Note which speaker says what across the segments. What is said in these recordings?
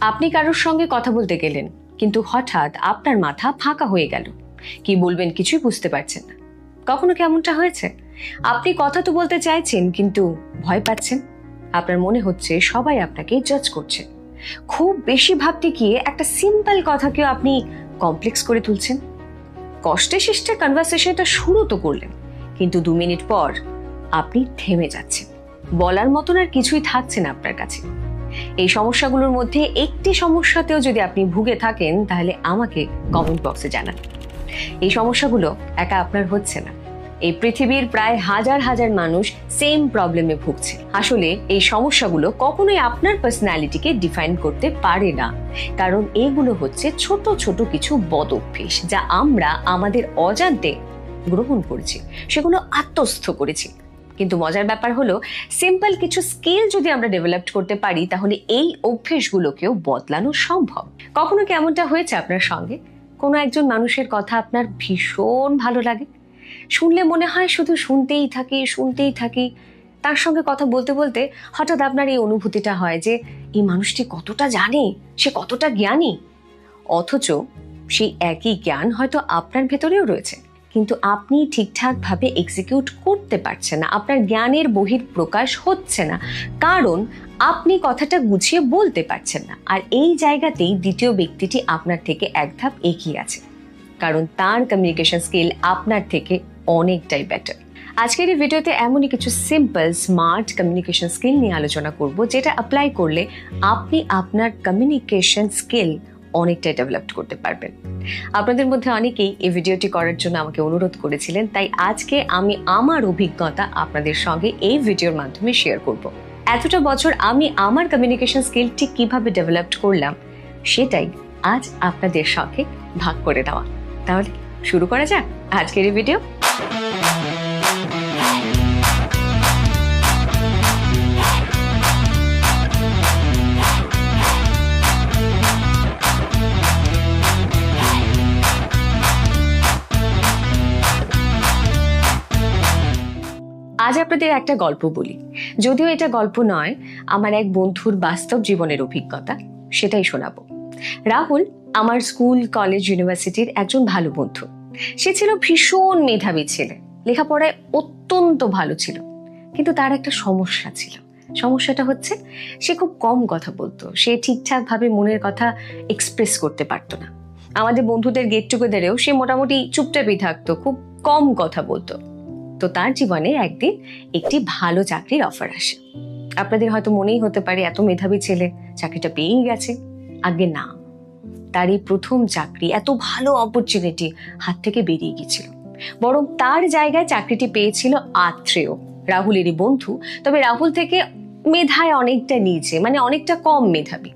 Speaker 1: আপনি কারোর সঙ্গে কথা বলতে গেলেন, কিন্তু হঠাৎ আপনার মাথা ফাঁকা হয়ে গেল, কি বলবেন কিছুই বুঝতে পারছেন না। কখনো কেমনটা হয়েছে? আপনি কথা তো বলতে চাইছেন, কিন্তু ভয় পাচ্ছেন। আপনার মনে হচ্ছে সবাই আপনাকে জাজ করছে। খুব বেশি ভাবতে গিয়ে একটা সিম্পল কথাকেও আপনি কমপ্লেক্স করে তুলছেন। কষ্টে শিষ্টে কনভারসেশনটা শুরু তো করলেন, কিন্তু 2 মিনিট পর আপনি থেমে যাচ্ছেন। বলার মতন আর কিছুই থাকছে না আপনার কাছে। এই সমস্যাগুলোর মধ্যে একটি সমস্যাতেও যদি আপনি ভুগে থাকেন, তাহলে আমাকে কমেন্ট বক্সে জানান। এই সমস্যাগুলো একা আপনার হচ্ছে না, এই পৃথিবীর প্রায় হাজার হাজার মানুষ সেম প্রবলেমে ভুগছে। আসলে এই সমস্যাগুলো কখনোই আপনার পার্সোনালিটিকে ডিফাইন করতে পারে না, কারণ এগুলো হচ্ছে ছোট ছোট কিছু বদ অভ্যেস যা আমরা আমাদের অজান্তে গ্রহণ করেছি, সেগুলো আত্মস্থ করেছি। কিন্তু মজার ব্যাপার হলো, সিম্পল কিছু স্কিল যদি আমরা ডেভেলপ করতে পারি, তাহলে এই অভ্যেসগুলোকেও বদলানো সম্ভব। কখনো কি এমনটা হয়েছে আপনার সঙ্গে? কোনো একজন মানুষের কথা আপনার ভীষণ ভালো লাগে, শুনলে মনে হয় শুধু শুনতেই থাকি। তার সঙ্গে কথা বলতে বলতে হঠাৎ আপনার এই অনুভূতিটা হয় যে এই মানুষটি কতটা জানে, সে কতটা জ্ঞানী। অথচ সেই একই জ্ঞান হয়তো আপনার ভেতরেও রয়েছে, কিন্তু আপনি ঠিকঠাক ভাবে এক্সিকিউট করতে পারছেন না। আপনার জ্ঞানের বহিঃপ্রকাশ হচ্ছে না, কারণ আপনি কথাটা গুছিয়ে বলতে পারছেন না। আর এই জায়গাতেই দ্বিতীয় ব্যক্তিটি আপনার থেকে এক ধাপ এগিয়ে আছে, কারণ তার কমিউনিকেশন স্কিল আপনার থেকে অনেকটাই বেটার। আজকের এই ভিডিওতে এমনই কিছু সিম্পল স্মার্ট কমিউনিকেশন স্কিল নিয়ে আলোচনা করব, যেটা অ্যাপ্লাই করলে আপনি আপনার কমিউনিকেশন স্কিল অনেকটাই ডেভেলপ করতে পারবেন। আপনাদের মধ্যে অনেকেই এই ভিডিওটি করার জন্য আমাকে অনুরোধ করেছিলেন, তাই আজকে আমি আমার অভিজ্ঞতা আপনাদের সঙ্গে এই ভিডিওর মাধ্যমে শেয়ার করব। এতটা বছর আমি আমার কমিউনিকেশন স্কিল ঠিক কিভাবে ডেভেলপ করলাম, সেটাই আজ আপনাদের সঙ্গে ভাগ করে দেওয়া। তাহলে শুরু করা যাক আজকের এই ভিডিও। আজ আপনাদের একটা গল্প বলি, যদিও এটা গল্প নয়, আমার এক বন্ধুর বাস্তব জীবনের অভিজ্ঞতা, সেটাই শোনাবো। রাহুল আমার স্কুল, কলেজ, ইউনিভার্সিটির একজন ভালো বন্ধু। সে ছিল ভীষণ মেধাবী ছেলে, লেখাপড়ায় অত্যন্ত ভালো ছিল, কিন্তু তার একটা সমস্যা ছিল। সমস্যাটা হচ্ছে সে খুব কম কথা বলতো, সে ঠিকঠাক ভাবে মনের কথা এক্সপ্রেস করতে পারতো না। আমাদের বন্ধুদের গেট টুগেদারেও সে মোটামুটি চুপচাপই থাকতো, খুব কম কথা বলতো। তো তার জীবনে একদিন একটি ভালো চাকরির অফার আসে। আপনাদের হয়তো মনেই হতে পারে, এত মেধাবী ছেলে চাকরিটা পেয়েই গেছে। আগে না, তার এই প্রথম চাকরি, এত ভালো অপরচুনিটি হাত থেকে বেরিয়ে গিয়েছিল। বরং তার জায়গায় চাকরিটি পেয়েছিল আত্রেয়, রাহুলেরই বন্ধু, তবে রাহুল থেকে মেধায় অনেকটা নিচে, মানে অনেকটা কম মেধাবী।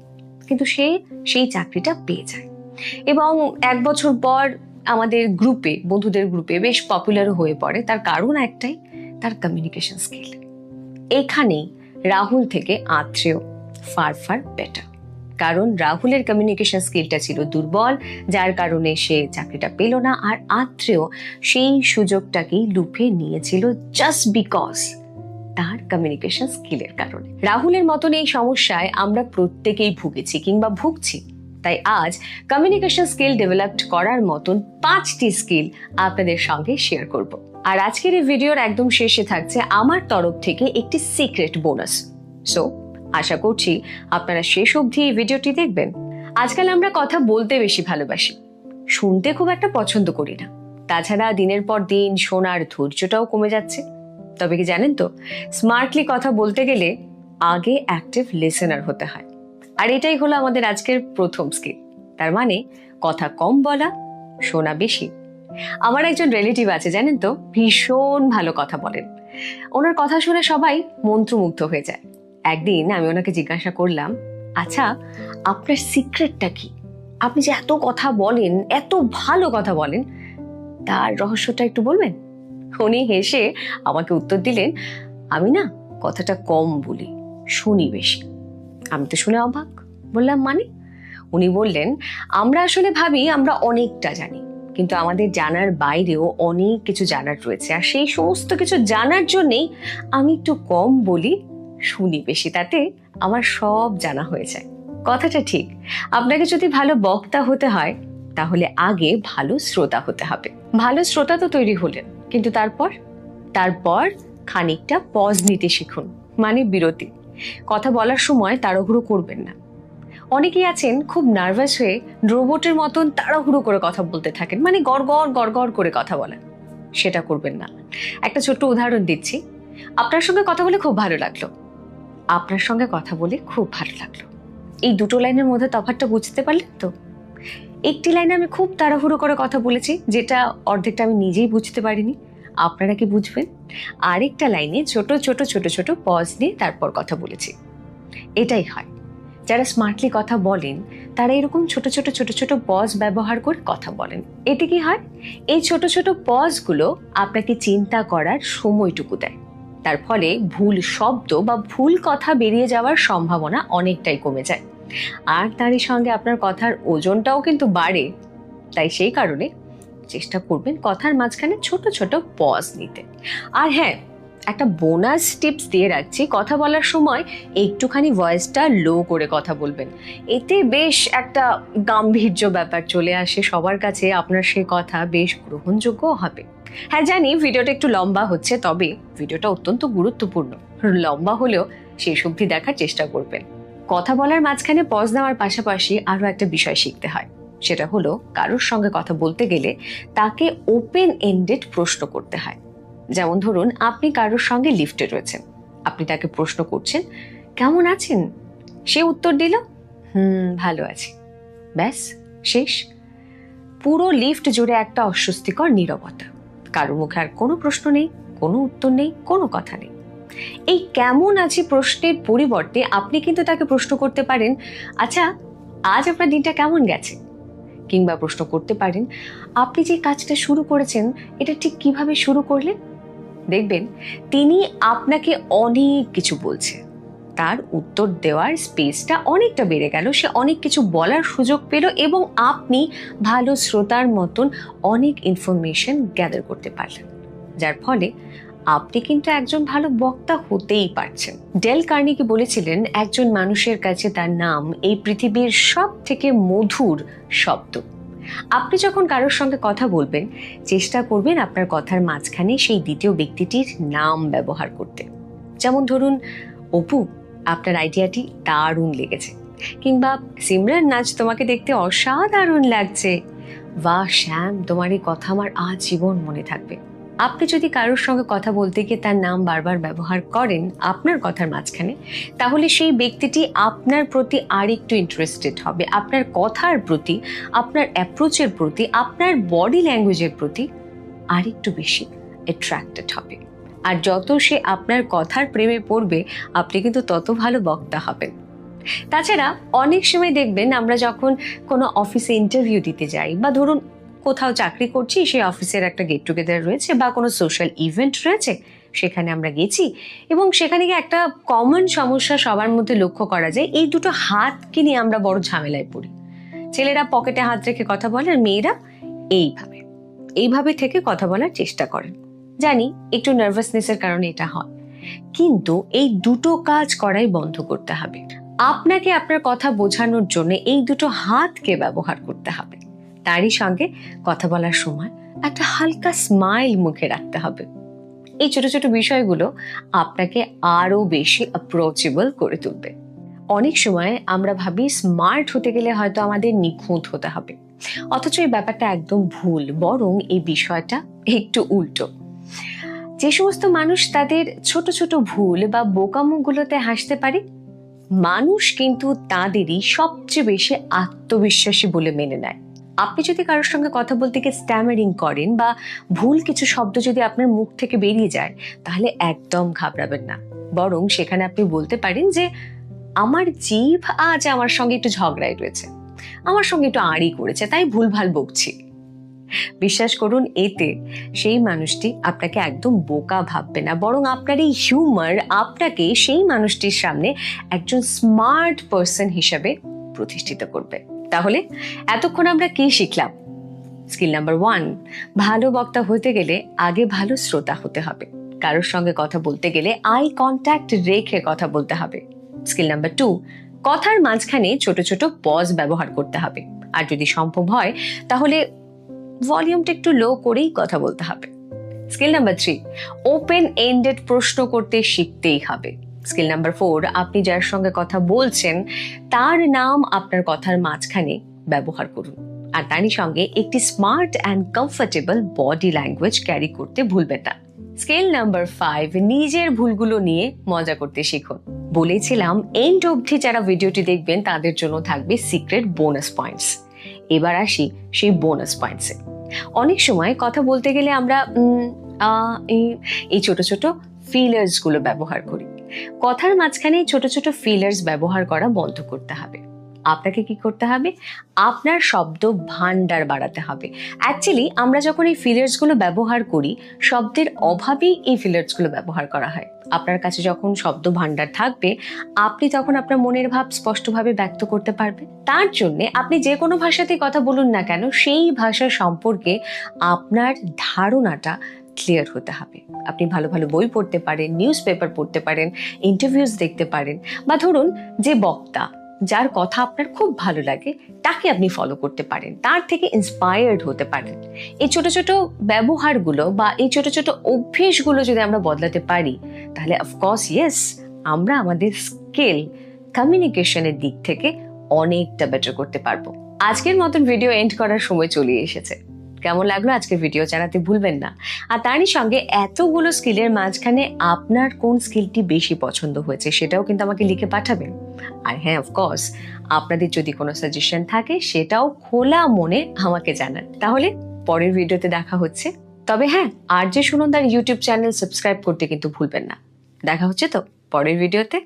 Speaker 1: কিন্তু সে সেই চাকরিটা পেয়ে যায় এবং 1 বছর পর আমাদের গ্রুপে, বন্ধুদের গ্রুপে বেশ পপুলার হয়ে পড়ে। তার কারণ একটাই, তার কমিউনিকেশন স্কিল। এখানেই রাহুল থেকে আত্রেয় ফার বেটার, কারণ রাহুলের কমিউনিকেশন স্কিলটা ছিল দুর্বল, যার কারণে সে চাকরিটা পেল না। আর আত্রেয় সেই সুযোগটাকেই লুফে নিয়েছিল জাস্ট বিকজ তার কমিউনিকেশন স্কিলের কারণে। রাহুলের মতন এই সমস্যায় আমরা প্রত্যেকেই ভুগেছি কিংবা ভুগছি। তাই আজ কমিউনিকেশন স্কিল ডেভেলপ করার মতন 5টি স্কিল আপনাদের সঙ্গে শেয়ার করব। আর আজকের এই ভিডিওর একদম শেষে থাকছে আমার তরফ থেকে একটি সিক্রেট বোনাস। সো আশা করছি আপনারা শেষ অবধি এই ভিডিওটি দেখবেন। আজকাল আমরা কথা বলতে বেশি ভালোবাসি, শুনতে খুব একটা পছন্দ করি না। তাছাড়া দিনের পর দিন শোনার ধৈর্যটাও কমে যাচ্ছে। তবে কি জানেন তো, স্মার্টলি কথা বলতে গেলে আগে অ্যাক্টিভ লিসেনার হতে হয়। আর এটাই হলো আমাদের আজকের প্রথম স্কিল। তার মানে কথা কম বলা, শোনা বেশি। আমার একজন রিলেটিভ আছে, জানেন তো, ভীষণ ভালো কথা বলেন। ওনার কথা শুনে সবাই মন্ত্রমুগ্ধ হয়ে যায়। একদিন আমি ওনাকে জিজ্ঞাসা করলাম, আচ্ছা আপনার সিক্রেটটা কি? আপনি যে এত কথা বলেন, এত ভালো কথা বলেন, তার রহস্যটা একটু বলবেন? উনি হেসে আমাকে উত্তর দিলেন, আমি না কথাটা কম বলি, শুনি বেশি। আমি তো শুনে অবাক, বললাম মানে? উনি বললেন, আমরা আসলে ভাবি আমরা অনেকটা জানি, কিন্তু আমাদের জানার বাইরেও অনেক কিছু জানার রয়েছে। আর সেই সমস্ত কিছু জানার জন্যেই আমি একটু কম বলি, শুনি বেশি, তাতে আমার সব জানা হয়ে যায়। কথাটা ঠিক। আপনাকে যদি ভালো বক্তা হতে হয় তাহলে আগে ভালো শ্রোতা হতে হবে। ভালো শ্রোতা তো তৈরি হলেন, কিন্তু তারপর তারপর খানিকটা পজ নিতে শিখুন, মানে বিরতি। কথা বলার সময় তাড়াহুড়ো করবেন না। অনেকেই আছেন খুব নার্ভাস হয়ে রোবটের মতন তাড়াহুড়ো করে কথা বলতে থাকেন, মানে গড়গড় গড়গড় করে কথা বলেন। সেটা করবেন না। একটা ছোট্ট উদাহরণ দিচ্ছি। আপনার সঙ্গে কথা বলে খুব ভালো লাগলো, আপনার সঙ্গে কথা বলে খুব ভালো লাগলো, এই দুটো লাইনের মধ্যে তফাৎটা বুঝতে পারলেন তো? একটি লাইনে আমি খুব তাড়াহুড়ো করে কথা বলেছি, যেটা অর্ধেকটা আমি নিজেই বুঝতে পারিনি, আপনারা কি বুঝবেন? আরেকটা লাইনে ছোট ছোট ছোট ছোট পজ নিয়ে তারপর কথা বলেছি। এটাই হয়, যারা স্মার্টলি কথা বলেন তারা এরকম ছোট ছোট ছোট ছোট পজ ব্যবহার করে কথা বলেন। এতে কি হয়, এই ছোট ছোট পজগুলো আপনাকে চিন্তা করার সময়টুকু দেয়। তার ফলে ভুল শব্দ বা ভুল কথা বেরিয়ে যাওয়ার সম্ভাবনা অনেকটাই কমে যায়। আর তারই সঙ্গে আপনার কথার ওজনটাও কিন্তু বাড়ে। তাই সেই কারণে চেষ্টা করবেন কথার মাঝখানে ছোট ছোট পজ নিতে। আর হ্যাঁ, একটা বোনাস টিপস দিয়ে রাখছি, কথা বলার সময় একটুখানি ভয়েসটা লো করে কথা বলবেন। এতে বেশ একটা গাম্ভীর্য ব্যাপার চলে আসে সবার কাছে, আপনার সে কথা বেশ গ্রহণযোগ্য হবে। হ্যাঁ জানি ভিডিওটা একটু লম্বা হচ্ছে, তবে ভিডিওটা অত্যন্ত গুরুত্বপূর্ণ। লম্বা হলেও শেষ অবধি দেখার চেষ্টা করবেন। কথা বলার মাঝখানে পজ নেওয়ার পাশাপাশি আরো একটা বিষয় শিখতে হয়, সেটা হলো কারোর সঙ্গে কথা বলতে গেলে তাকে ওপেন এন্ডেড প্রশ্ন করতে হয়। যেমন ধরুন, আপনি কারোর সঙ্গে লিফটে রয়েছেন, আপনি তাকে প্রশ্ন করছেন, কেমন আছেন? সে উত্তর দিল, ভালো আছি। ব্যাস, শেষ। পুরো লিফট জুড়ে একটা অস্বস্তিকর নীরবতা। কারো মুখে আর কোনো প্রশ্ন নেই, কোনো উত্তর নেই, কোনো কথা নেই। এই কেমন আছি প্রশ্নের পরিবর্তে আপনি কিন্তু তাকে প্রশ্ন করতে পারেন, আচ্ছা আজ আপনার দিনটা কেমন গেছে? কিংবা প্রশ্ন করতে পারেন, আপনি যে কাজটা শুরু করেছেন এটা ঠিক কিভাবে শুরু করলেন? দেখবেন তিনি আপনাকে অনেক কিছু বলছে, তার উত্তর দেওয়ার স্পেসটা অনেকটা বেড়ে গেল, সে অনেক কিছু বলার সুযোগ পেল এবং আপনি ভালো শ্রোতার মতন অনেক ইনফরমেশন গ্যাদার করতে পারলেন, যার ফলে আপনি কিন্তু একজন ভালো বক্তা হতেই পারছেন। ডেল কার্নেগি বলেছিলেন, একজন মানুষের কাছে তার নাম এই পৃথিবীর সব থেকে মধুর শব্দ। আপনি যখন কারোর সঙ্গে কথা বলবেন, চেষ্টা করবেন আপনার কথার মাঝখানে সেই দ্বিতীয় ব্যক্তিটির নাম ব্যবহার করতে। যেমন ধরুন, অপু, আপনার আইডিয়াটি দারুণ লেগেছে, কিংবা সিমরান, নাচ তোমাকে দেখতে অসাধারণ লাগছে, বাহ শ্যাম, তোমার এই কথা আমার আজীবন মনে থাকবে। আপনি যদি কারোর সঙ্গে কথা বলতে গিয়ে তার নাম বারবার ব্যবহার করেন আপনার কথার মাঝখানে, তাহলে সেই ব্যক্তিটি আপনার প্রতি আর একটু ইন্টারেস্টেড হবে, আপনার কথার প্রতি, আপনার অ্যাপ্রোচের প্রতি, আপনার বডি ল্যাঙ্গুয়েজের প্রতি আর একটু বেশি অ্যাট্রাক্টেড হবে। আর যত সে আপনার কথার প্রেমে পড়বে, আপনি কিন্তু তত ভালো বক্তা হবেন। তাছাড়া অনেক সময় দেখবেন, আমরা যখন কোনো অফিসে ইন্টারভিউ দিতে যাই, বা ধরুন কোথাও চাকরি করছি, সেই অফিসের একটা গেট টুগেদার রয়েছে বা কোনো সোশ্যাল ইভেন্ট রয়েছে, সেখানে আমরা গেছি এবং সেখানে গিয়ে একটা কমন সমস্যা সবার মধ্যে লক্ষ্য করা যায়, এই দুটো হাতকে নিয়ে আমরা বড় ঝামেলায় পড়ি। ছেলেরা পকেটে হাত রেখে কথা বলে, আর মেয়েরা এইভাবে এইভাবে থেকে কথা বলার চেষ্টা করেন। জানি একটু নার্ভাসনেসের কারণে এটা হয়, কিন্তু এই দুটো কাজ করাই বন্ধ করতে হবে। আপনাকে আপনার কথা বোঝানোর জন্য এই দুটো হাতকে ব্যবহার করতে হবে। তারই সঙ্গে কথা বলার সময় একটা হালকা স্মাইল মুখে রাখতে হবে। এই ছোট ছোট বিষয়গুলো আপনাকে আরো বেশি অ্যাপ্রোচেবল করে তুলবে। অনেক সময় আমরা ভাবি স্মার্ট হতে গেলে হয়তো আমাদের নিখুঁত হতে হবে, অথচ এই ব্যাপারটা একদম ভুল। বরং এই বিষয়টা একটু উল্টো। যে সমস্ত মানুষ তাদের ছোট ছোট ভুল বা বোকামোগুলোতে হাসতে পারে, মানুষ কিন্তু তাদেরই সবচেয়ে বেশি আত্মবিশ্বাসী বলে মেনে নেয়। আপনি যদি কারোর সঙ্গে কথা বলতে গিয়ে স্ট্যামারিং করেন বা ভুল কিছু শব্দ যদি আপনার মুখ থেকে বেরিয়ে যায়, তাহলে একদম ঘাবড়াবেন না। বরং সেখানে আপনি বলতে পারেন যে, আমার জিভ আজ আমার সঙ্গে একটু ঝগড়ায় রয়েছে, আমার সঙ্গে একটু আড়ি করেছে, তাই ভুলভাল বকছি। বিশ্বাস করুন, এতে সেই মানুষটি আপনাকে একদম বোকা ভাববে না, বরং আপনার এই হিউমার আপনাকে সেই মানুষটির সামনে একজন স্মার্ট পারসন হিসাবে প্রতিষ্ঠিত করবে। তাহলে এতক্ষণ আমরা কি শিখলাম? স্কিল নাম্বার 1, ভালো বক্তা হতে গেলে আগে ভালো শ্রোতা হতে হবে। কারোর সঙ্গে কথা বলতে গেলে আই কন্ট্যাক্ট রেখে কথা বলতে হবে। স্কিল নাম্বার 2, কথার মাঝখানে ছোট ছোট পজ ব্যবহার করতে হবে, আর যদি সম্ভব হয় তাহলে ভলিউমটা একটু লো করেই কথা বলতে হবে। স্কিল নাম্বার 3, ওপেন এন্ডেড প্রশ্ন করতে শিখতেই হবে। স্কিল নাম্বার 4, আপনি যার সঙ্গে কথা বলছেন তার নাম আপনার কথার মাঝখানে ব্যবহার করুন, আর তারই সঙ্গে একটি smart and comfortable body language carry করতে ভুলবেন না। স্কিল নাম্বার 5, নিজের ভুলগুলো নিয়ে মজা করতে শিখুন। বলেছিলাম এন্ড অবধি যারা ভিডিওটি দেখবেন তাদের জন্য থাকবে সিক্রেট বোনাস পয়েন্টস। এবার আসি সেই বোনাস পয়েন্টসে। অনেক সময় কথা বলতে গেলে আমরা এই ছোট ছোট ফিলার্স গুলো ব্যবহার করি। কথার মাঝখানে ছোট ছোট ফিলার্স ব্যবহার করা বন্ধ করতে হবে। আপনাকে কি করতে হবে? আপনার শব্দ ভান্ডার বাড়াতে হবে। অ্যাকচুয়ালি আমরা যখন এই ফিলার্স গুলো ব্যবহার করি, শব্দের অভাবেই এই ফিলার্স গুলো ব্যবহার করা হয়। আপনার কাছে যখন শব্দ ভান্ডার থাকবে, আপনি তখন আপনার মনের ভাব স্পষ্টভাবে ব্যক্ত করতে পারবেন। তার জন্য আপনি যে কোনো ভাষাতে কথা বলুন না কেন, সেই ভাষা সম্পর্কে আপনার ধারণাটা ক্লিয়ার হতে হবে। আপনি ভালো ভালো বই পড়তে পারেন, নিউজ পেপার পড়তে পারেন, ইন্টারভিউজ দেখতে পারেন, বা ধরুন যে বক্তা যার কথা আপনার খুব ভালো লাগে তাকে আপনি ফলো করতে পারেন, তার থেকে ইন্সপায়ার্ড হতে পারেন। এই ছোট ছোট ব্যবহারগুলো বা এই ছোট ছোট অভ্যেসগুলো যদি আমরা বদলাতে পারি, তাহলে অফকোর্স ইয়েস, আমরা আমাদের স্কিল কমিউনিকেশনের দিক থেকে অনেকটা বেটার করতে পারবো। আজকের মতন ভিডিও এন্ড করার সময় চলে এসেছে। কেমন লাগলো আজকের ভিডিও জানাতে ভুলবেন না। আর তারই সঙ্গে এতগুলো স্কিলের মাঝখানে আপনার কোন স্কিলটি বেশি পছন্দ হয়েছে সেটাও কিন্তু আমাকে লিখে পাঠাবেন। আর হ্যাঁ, অফকোর্স আপনাদের যদি কোনো সাজেশন থাকে সেটাও খোলা মনে আমাকে জানান। তাহলে পরের ভিডিওতে দেখা হচ্ছে। তবে হ্যাঁ, আর যে সুনন্দার ইউটিউব চ্যানেল সাবস্ক্রাইব করতে কিন্তু ভুলবেন না। দেখা হচ্ছে তো পরের ভিডিওতে।